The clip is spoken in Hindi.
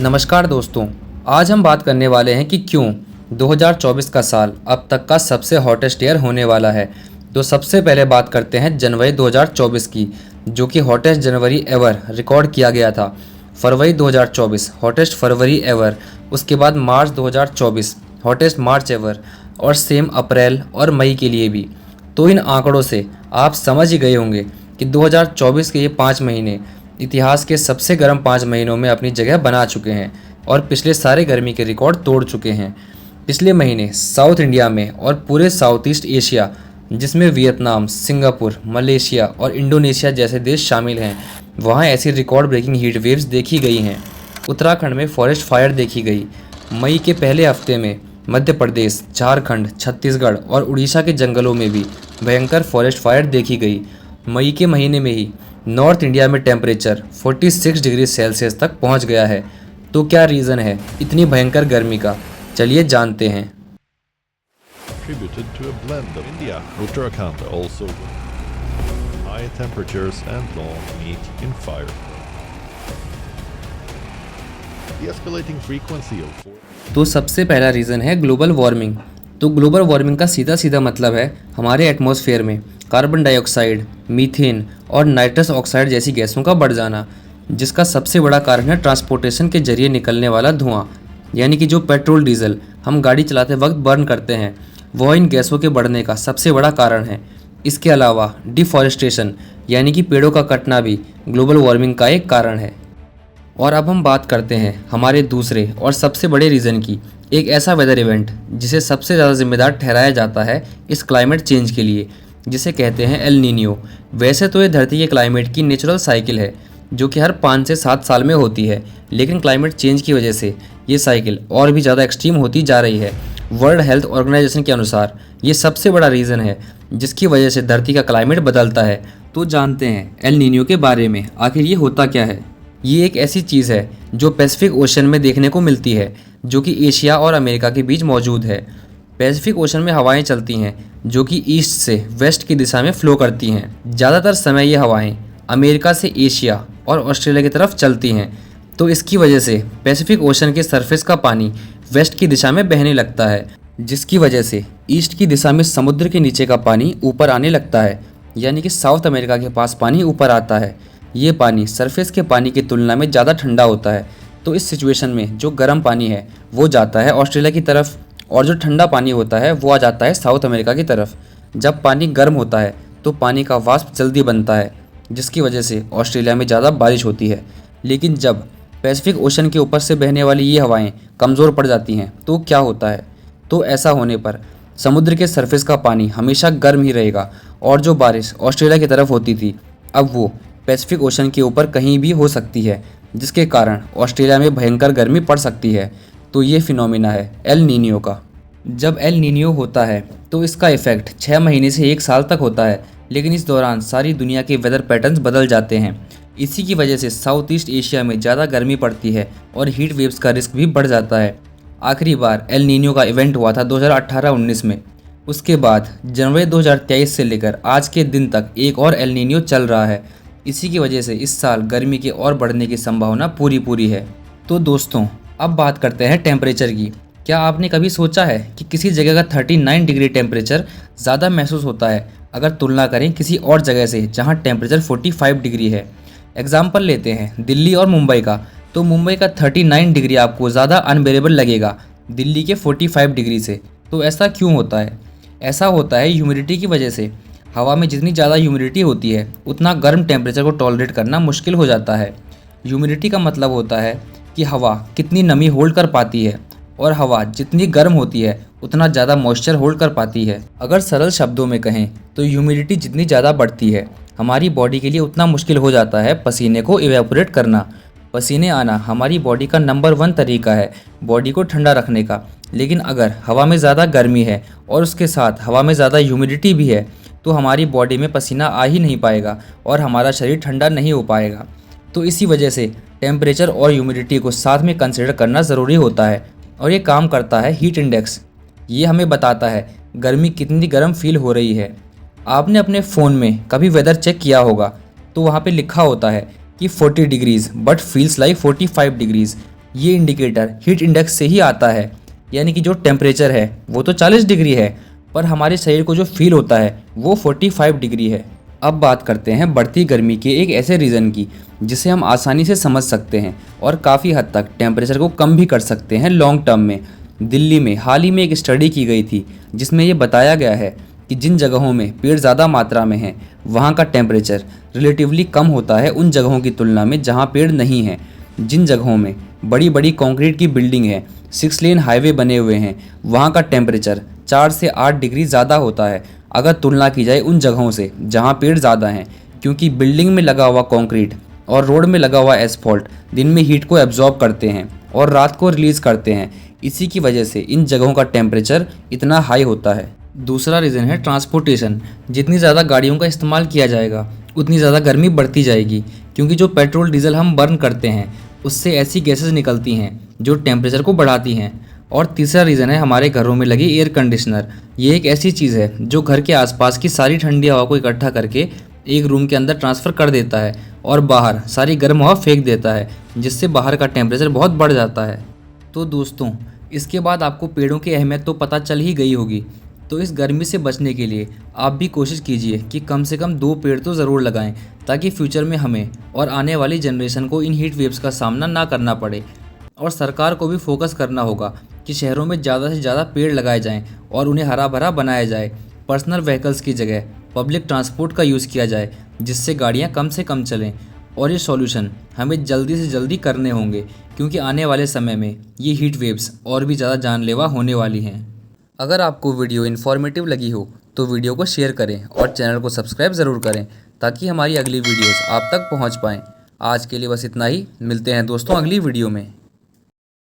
नमस्कार दोस्तों। आज हम बात करने वाले हैं कि क्यों 2024 का साल अब तक का सबसे हॉटेस्ट ईयर होने वाला है। तो सबसे पहले बात करते हैं जनवरी 2024 की, जो कि हॉटेस्ट जनवरी एवर रिकॉर्ड किया गया था। फरवरी 2024 हॉटेस्ट फरवरी एवर, उसके बाद मार्च 2024 हॉटेस्ट मार्च एवर, और सेम अप्रैल और मई के लिए भी। तो इन आंकड़ों से आप समझ ही गए होंगे कि 2024 के ये 5 महीने इतिहास के सबसे गर्म 5 महीनों में अपनी जगह बना चुके हैं और पिछले सारे गर्मी के रिकॉर्ड तोड़ चुके हैं। पिछले महीने साउथ इंडिया में और पूरे साउथ ईस्ट एशिया, जिसमें वियतनाम, सिंगापुर, मलेशिया और इंडोनेशिया जैसे देश शामिल हैं, वहाँ ऐसी रिकॉर्ड ब्रेकिंग हीट वेव्स देखी गई हैं। उत्तराखंड में फॉरेस्ट फायर देखी गई। मई के पहले हफ्ते में मध्य प्रदेश, झारखंड, छत्तीसगढ़ और उड़ीसा के जंगलों में भी भयंकर फॉरेस्ट फायर देखी गई। मई के महीने में ही नॉर्थ इंडिया में टेम्परेचर 46 डिग्री सेल्सियस तक पहुंच गया है। तो क्या रीज़न है इतनी भयंकर गर्मी का, चलिए जानते हैं। Attributed to a blend of India, Uttarakhand also high temperatures and long week in fire. The escalating frequency of तो सबसे पहला रीज़न है ग्लोबल वार्मिंग। तो ग्लोबल वार्मिंग का सीधा सीधा मतलब है हमारे एटमॉस्फेयर में कार्बन डाइऑक्साइड, मीथेन और नाइट्रस ऑक्साइड जैसी गैसों का बढ़ जाना, जिसका सबसे बड़ा कारण है ट्रांसपोर्टेशन के जरिए निकलने वाला धुआं, यानी कि जो पेट्रोल डीजल हम गाड़ी चलाते वक्त बर्न करते हैं, वह इन गैसों के बढ़ने का सबसे बड़ा कारण है। इसके अलावा डिफॉरेस्टेशन यानी कि पेड़ों का कटना भी ग्लोबल वार्मिंग का एक कारण है। और अब हम बात करते हैं हमारे दूसरे और सबसे बड़े रीज़न की, एक ऐसा वेदर इवेंट जिसे सबसे ज़्यादा जिम्मेदार ठहराया जाता है इस क्लाइमेट चेंज के लिए, जिसे कहते हैं एल नीनियो। वैसे तो ये धरती के क्लाइमेट की नेचुरल साइकिल है जो कि हर 5 से 7 साल में होती है, लेकिन क्लाइमेट चेंज की वजह से ये साइकिल और भी ज़्यादा एक्सट्रीम होती जा रही है। वर्ल्ड हेल्थ ऑर्गेनाइजेशन के अनुसार ये सबसे बड़ा रीज़न है जिसकी वजह से धरती का क्लाइमेट बदलता है। तो जानते हैं एल नीनियो के बारे में, आखिर ये होता क्या है। ये एक ऐसी चीज़ है जो पैसिफिक ओशन में देखने को मिलती है, जो कि एशिया और अमेरिका के बीच मौजूद है। पैसिफिक ओशन में हवाएं चलती हैं जो कि ईस्ट से वेस्ट की दिशा में फ्लो करती हैं। ज़्यादातर समय ये हवाएं अमेरिका से एशिया और ऑस्ट्रेलिया की तरफ चलती हैं। तो इसकी वजह से पैसिफिक ओशन के सरफेस का पानी वेस्ट की दिशा में बहने लगता है, जिसकी वजह से ईस्ट की दिशा में समुद्र के नीचे का पानी ऊपर आने लगता है, यानी कि साउथ अमेरिका के पास पानी ऊपर आता है। ये पानी सरफेस के पानी की तुलना में ज़्यादा ठंडा होता है। तो इस सिचुएशन में जो गर्म पानी है वो जाता है ऑस्ट्रेलिया की तरफ, और जो ठंडा पानी होता है वो आ जाता है साउथ अमेरिका की तरफ। जब पानी गर्म होता है तो पानी का वाष्प जल्दी बनता है, जिसकी वजह से ऑस्ट्रेलिया में ज़्यादा बारिश होती है। लेकिन जब पैसिफिक ओशन के ऊपर से बहने वाली ये हवाएं कमज़ोर पड़ जाती हैं तो क्या होता है, तो ऐसा होने पर समुद्र के सरफेस का पानी हमेशा गर्म ही रहेगा, और जो बारिश ऑस्ट्रेलिया की तरफ होती थी अब वो पैसिफिक ओशन के ऊपर कहीं भी हो सकती है, जिसके कारण ऑस्ट्रेलिया में भयंकर गर्मी पड़ सकती है। तो ये फिनोमिना है एल नीनियो का। जब एल नीनियो होता है तो इसका इफेक्ट 6 महीने से 1 साल तक होता है, लेकिन इस दौरान सारी दुनिया के वेदर पैटर्न्स बदल जाते हैं। इसी की वजह से साउथ ईस्ट एशिया में ज़्यादा गर्मी पड़ती है और हीट वेव्स का रिस्क भी बढ़ जाता है। आखिरी बार एल नीनियो का इवेंट हुआ था 2018-19 में। उसके बाद जनवरी 2023 से लेकर आज के दिन तक एक और एल नीनियो चल रहा है। इसी की वजह से इस साल गर्मी के और बढ़ने की संभावना पूरी है। तो दोस्तों, अब बात करते हैं टेम्परेचर की। क्या आपने कभी सोचा है कि किसी जगह का 39 डिग्री टेम्परेचर ज़्यादा महसूस होता है अगर तुलना करें किसी और जगह से जहां टेम्परेचर 45 डिग्री है। एग्जाम्पल लेते हैं दिल्ली और मुंबई का। तो मुंबई का 39 डिग्री आपको ज़्यादा अनबेरेबल लगेगा दिल्ली के 45 डिग्री से। तो ऐसा क्यों होता है? ऐसा होता है ह्यूमिडिटी की वजह से। हवा में जितनी ज़्यादा ह्यूमिडिटी होती है उतना गर्म टेम्परेचर को टॉलरेट करना मुश्किल हो जाता है। ह्यूमिडिटी का मतलब होता है कि हवा कितनी नमी होल्ड कर पाती है, और हवा जितनी गर्म होती है उतना ज़्यादा मॉइस्चर होल्ड कर पाती है। अगर सरल शब्दों में कहें तो ह्यूमिडिटी जितनी ज़्यादा बढ़ती है हमारी बॉडी के लिए उतना मुश्किल हो जाता है पसीने को इवेपोरेट करना। पसीने आना हमारी बॉडी का नंबर 1 तरीका है बॉडी को ठंडा रखने का। लेकिन अगर हवा में ज़्यादा गर्मी है और उसके साथ हवा में ज़्यादा ह्यूमिडिटी भी है तो हमारी बॉडी में पसीना आ ही नहीं पाएगा और हमारा शरीर ठंडा नहीं हो पाएगा। तो इसी वजह से टेम्परेचर और ह्यूमिडिटी को साथ में कंसिडर करना ज़रूरी होता है, और ये काम करता है हीट इंडेक्स। ये हमें बताता है गर्मी कितनी गर्म फील हो रही है। आपने अपने फ़ोन में कभी वेदर चेक किया होगा तो वहाँ पे लिखा होता है कि 40 degrees but feels like 45 degrees. ये इंडिकेटर हीट इंडेक्स से ही आता है, यानी कि जो टेम्परेचर है वो तो 40 डिग्री है, पर हमारे शरीर को जो फील होता है वो 45 डिग्री है। अब बात करते हैं बढ़ती गर्मी के एक ऐसे रीज़न की जिसे हम आसानी से समझ सकते हैं और काफ़ी हद तक टेम्परेचर को कम भी कर सकते हैं लॉन्ग टर्म में। दिल्ली में हाल ही में एक स्टडी की गई थी जिसमें ये बताया गया है कि जिन जगहों में पेड़ ज़्यादा मात्रा में हैं वहाँ का टेम्परेचर रिलेटिवली कम होता है उन जगहों की तुलना में जहाँ पेड़ नहीं हैं। जिन जगहों में बड़ी बड़ी कंक्रीट की बिल्डिंग है, 6 लेन हाईवे बने हुए हैं, वहाँ का टेम्परेचर 4 से 8 डिग्री ज़्यादा होता है अगर तुलना की जाए उन जगहों से जहाँ पेड़ ज़्यादा हैं, क्योंकि बिल्डिंग में लगा हुआ कंक्रीट और रोड में लगा हुआ एस्फॉल्ट दिन में हीट को एब्जॉर्ब करते हैं और रात को रिलीज़ करते हैं। इसी की वजह से इन जगहों का टेम्परेचर इतना हाई होता है। दूसरा रीज़न है ट्रांसपोर्टेशन। जितनी ज़्यादा गाड़ियों का इस्तेमाल किया जाएगा उतनी ज़्यादा गर्मी बढ़ती जाएगी, क्योंकि जो पेट्रोल डीजल हम बर्न करते हैं उससे ऐसी गैसेस निकलती हैं जो टेम्परेचर को बढ़ाती हैं। और तीसरा रीज़न है हमारे घरों में लगे एयर कंडीशनर। ये एक ऐसी चीज़ है जो घर के आसपास की सारी ठंडी हवा को इकट्ठा करके एक रूम के अंदर ट्रांसफ़र कर देता है और बाहर सारी गर्म हवा फेंक देता है, जिससे बाहर का टेम्परेचर बहुत बढ़ जाता है। तो दोस्तों, इसके बाद आपको पेड़ों की अहमियत तो पता चल ही गई होगी। तो इस गर्मी से बचने के लिए आप भी कोशिश कीजिए कि कम से कम 2 पेड़ तो ज़रूर लगाएं, ताकि फ्यूचर में हमें और आने वाली जनरेशन को इन हीट वेव्स का सामना ना करना पड़े। और सरकार को भी फोकस करना होगा कि शहरों में ज़्यादा से ज़्यादा पेड़ लगाए जाएं और उन्हें हरा भरा बनाया जाए। पर्सनल व्हीकल्स की जगह पब्लिक ट्रांसपोर्ट का यूज़ किया जाए, जिससे गाड़ियाँ कम से कम चलें। और ये सॉल्यूशन हमें जल्दी से जल्दी करने होंगे, क्योंकि आने वाले समय में ये हीट वेव्स और भी ज़्यादा जानलेवा होने वाली हैं। अगर आपको वीडियो इन्फॉर्मेटिव लगी हो तो वीडियो को शेयर करें और चैनल को सब्सक्राइब ज़रूर करें, ताकि हमारी अगली वीडियोस आप तक पहुंच पाएँ। आज के लिए बस इतना ही। मिलते हैं दोस्तों अगली वीडियो में।